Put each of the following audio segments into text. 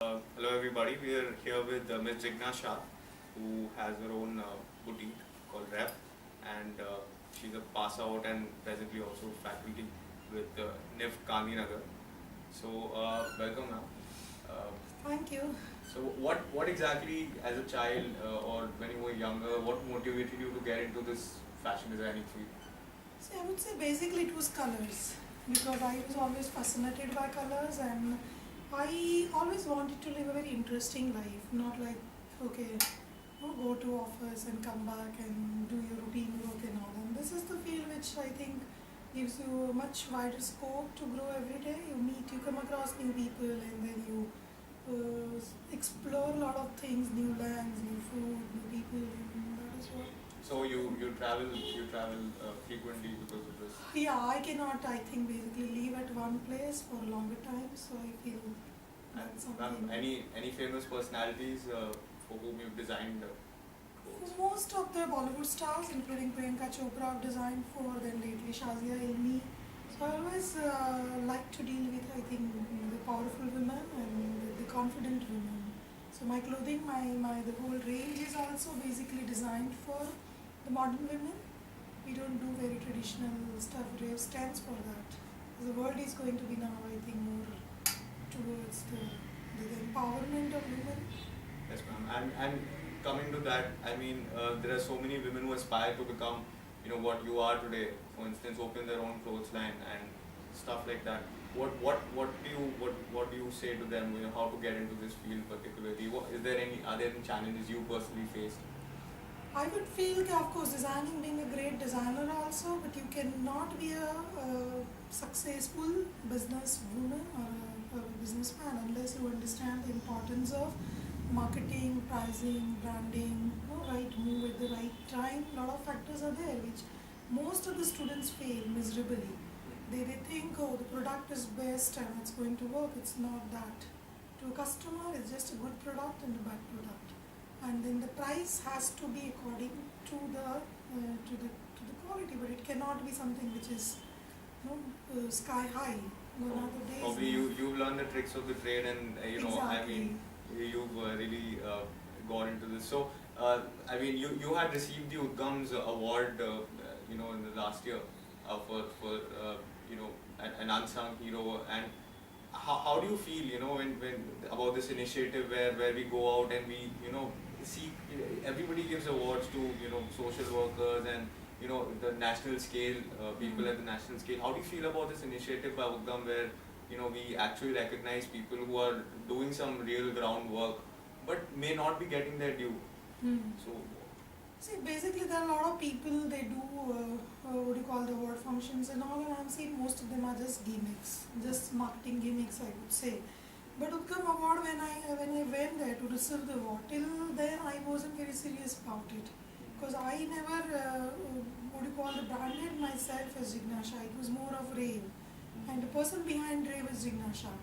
Hello everybody, we are here with Ms. Jigna Shah, who has her own boutique called Reve, and she's a pass out and presently also faculty with NIFT Gandhinagar. So welcome ma'am. Uh, Thank you. so what exactly as a child or when you were younger, what motivated you to get into this fashion designing field? See, I would say basically it was colors because I was always fascinated by colors and I always wanted to live a very interesting life, not like, okay, go to office and come back and do your routine work and all. And this is the field which I think gives you a much wider scope to grow every day. You come across new people and then you explore a lot of things, new lands, new food, new people, and that is what. So you travel frequently because of this. Yeah, I cannot, I think, basically live at one place for a longer time, so I feel that's something. Any famous personalities for whom you've designed clothes? Most of the Bollywood stars, including Priyanka Chopra, I've designed for, then lately Shazia Ilmi. So I always like to deal with, I think, the powerful women and the confident women. So my clothing, the whole range is also basically designed for the modern women. We don't do very traditional stuff. Rave stands for that. The world is going to be now, I think, more towards the empowerment of women. Yes, ma'am. And coming to that, I mean, there are so many women who aspire to become, what you are today. For instance, open their own clothes line and stuff like that. What do you say to them? How to get into this field particularly? Are there any challenges you personally faced? I would feel that, of course, designing being a great designer also, but you cannot be a successful business woman or a businessman unless you understand the importance of marketing, pricing, branding, right move at the right time. A lot of factors are there which most of the students fail miserably. They think, oh, the product is best and it's going to work. It's not that. To a customer, it's just a good product and a bad product. And then the price has to be according to the quality, but it cannot be something which is sky high. Nowadays, Probably you've learned the tricks of the trade, and exactly. I mean you've really got into this. So I mean you had received the Udgam's award in the last year for an unsung hero. And how do you feel when about this initiative where we go out and we see everybody gives awards to social workers and the national scale people at the national scale. How do you feel about this initiative by Udgam where we actually recognize people who are doing some real groundwork but may not be getting their due? So see, basically there are a lot of people, they do what do you call the award functions and all, and I'm seeing most of them are just gimmicks, just marketing gimmicks, I would say. But Udgam Award, when I went there to receive the award, till then I wasn't very serious about it. Because I never, branded myself as Jigna Shah. It was more of Reve. And the person behind Reve is Jigna Shah.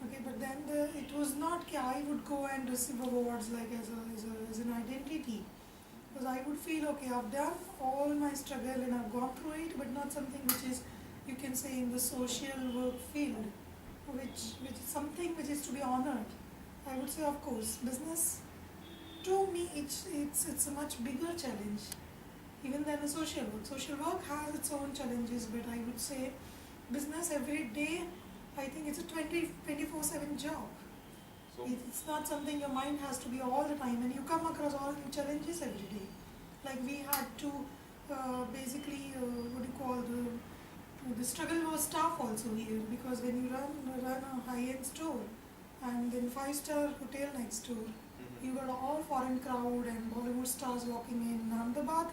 Okay, but then it was not that I would go and receive awards like as an identity. Because I would feel, okay, I've done all my struggle and I've gone through it, but not something which is, you can say, in the social work field, which is something which is to be honored. I would say, of course, business, to me, it's a much bigger challenge, even than a social work. Social work has its own challenges, but I would say business every day, I think it's a 24/7 job. so It's not something your mind has to be all the time, and you come across all new challenges every day. Like we had to basically, the struggle was tough also here, because when you run a high-end store and then 5-star hotel next door, you got all foreign crowd and Bollywood stars walking in Ahmedabad.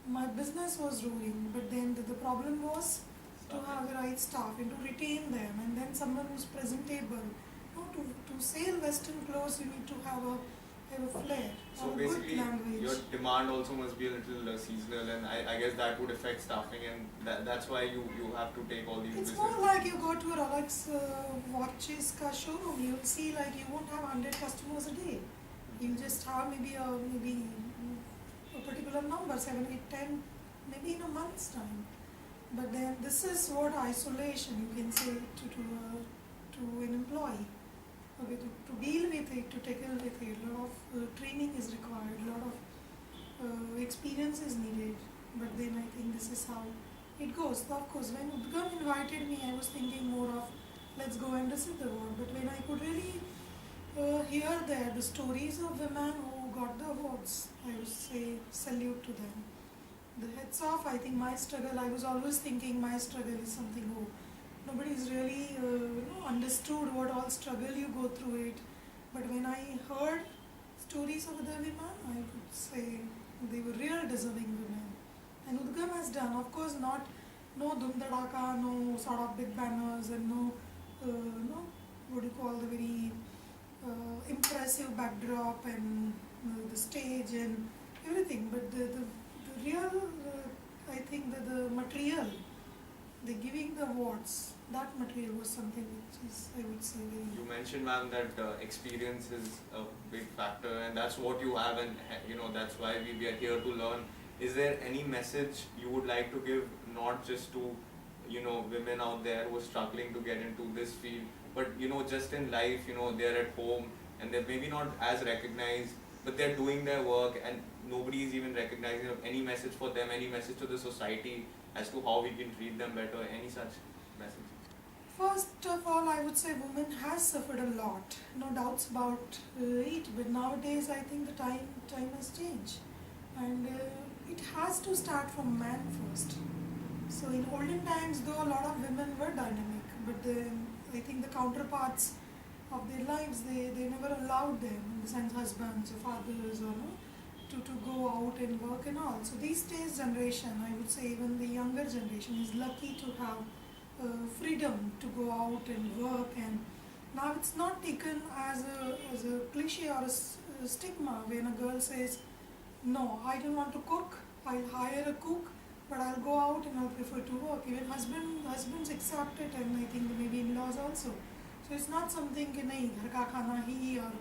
My business was roaring, but then the problem was to have the right staff and to retain them, and then someone who's presentable. To sell Western clothes, you need to have a flair. So or basically, good language. your demand also must be a little seasonal, and I guess that would affect staffing, and that's why you have to take all these. It's more like you go to a Rolex watches showroom. You'll see like you won't have 100 customers a day. You'll just have maybe a particular number, 7, 8, 10, maybe in a month's time. But then this is what isolation you can say to an employee. Okay, to deal with it, to tackle with it, a lot of training is required, a lot of experience is needed. But then I think this is how it goes. Of course, when Udgam invited me, I was thinking more of let's go and receive the award. But when I could really hear there the stories of women who got the awards, I would say salute to them. The heads off, I think my struggle, I was always thinking my struggle is something, oh, nobody's really understood what all struggle you go through it. But when I heard stories of other women, I would say they were real deserving women. And Udgam has done, of course, not no dum dadaka, no sort of big banners, and no what do you call the very impressive backdrop and the stage and everything. But the real, I think that the material, the giving the awards, that material was something which is, I would say, very. You mentioned, ma'am, that experience is a big factor, and that's what you have, and that's why we are here to learn. Is there any message you would like to give, not just to women out there who are struggling to get into this field, but just in life, they're at home and they're maybe not as recognized, but they're doing their work and nobody is even recognizing them. Any message for them, any message to the society as to how we can treat them better, any such message? First of all, I would say women has suffered a lot, no doubts about it. But nowadays, I think the time has changed, and it has to start from man first. So in olden times, though a lot of women were dynamic, but then I think the counterparts of their lives, they never allowed them, in the sense husbands or fathers or no, to go out and work and all. So these days generation, I would say even the younger generation is lucky to have freedom to go out and work, and now it's not taken as a cliche or a stigma when a girl says, no, I don't want to cook, I'll hire a cook, but I'll go out and I'll prefer to work. Even husbands accept it, and I think maybe in-laws also. So it's not something कि नहीं घर का खाना ही और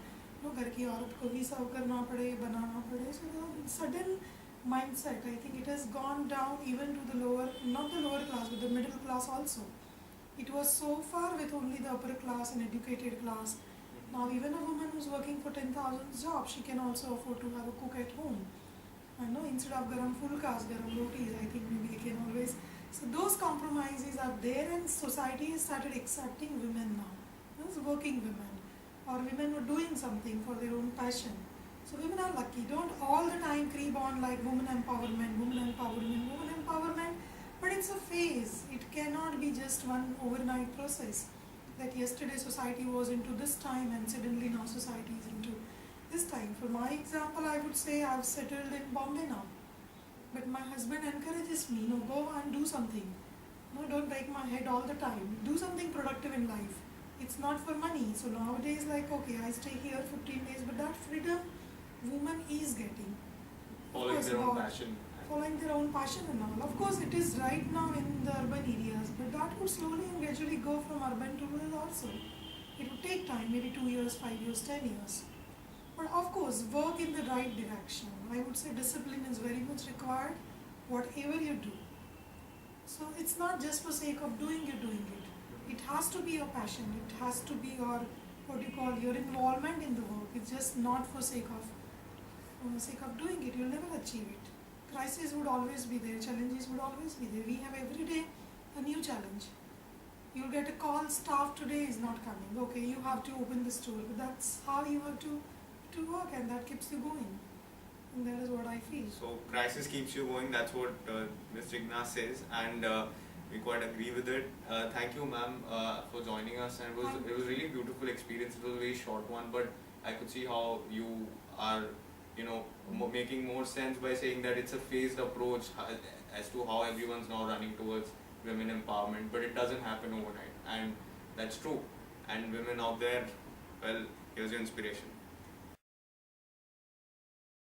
घर की औरत को ही सर्व करना पड़े, बनाना पड़े. So the sudden mindset, I think it has gone down even to the lower, not the lower class, but the middle class also. It was so far with only the upper class and educated class. Now even a woman who's working for 10,000 jobs, she can also afford to have a cook at home. I know, instead of garam fulkas, garam rotis, I think maybe they can always. So those compromises are there, and society has started accepting women now. Those working women, or women who are doing something for their own passion. So women are lucky. Don't all the time creep on like women empowerment, women empowerment, women empowerment. But it's a phase. It cannot be just one overnight process. That yesterday society was into this time and suddenly now society is into this time. For my example, I would say I've settled in Bombay now. But my husband encourages me, no, go and do something. No, don't break my head all the time. Do something productive in life. It's not for money. So nowadays, like, okay, I stay here 15 days, but that freedom woman is getting. Following their own passion. Following their own passion and all. Of course, it is right now in the urban areas, but that would slowly and gradually go from urban to rural also. It would take time, maybe 2 years, 5 years, 10 years. But of course, work in the right direction. I would say discipline is very much required, whatever you do. So it's not just for sake of doing, you're doing it. It has to be your passion. It has to be your, what you call, your involvement in the work. It's just not for sake of doing it. You'll never achieve it. Crises would always be there. Challenges would always be there. We have every day a new challenge. You'll get a call, staff today is not coming. Okay, you have to open the store. But that's how you have to work, and that keeps you going. And that is what I feel. So crisis keeps you going. That's what Ms. Jigna says, and we quite agree with it. Thank you, ma'am, for joining us. And it was really beautiful experience. It was a very short one, but I could see how you are, making more sense by saying that it's a phased approach as to how everyone's now running towards women empowerment. But it doesn't happen overnight, and that's true. And women out there, well, here's your inspiration.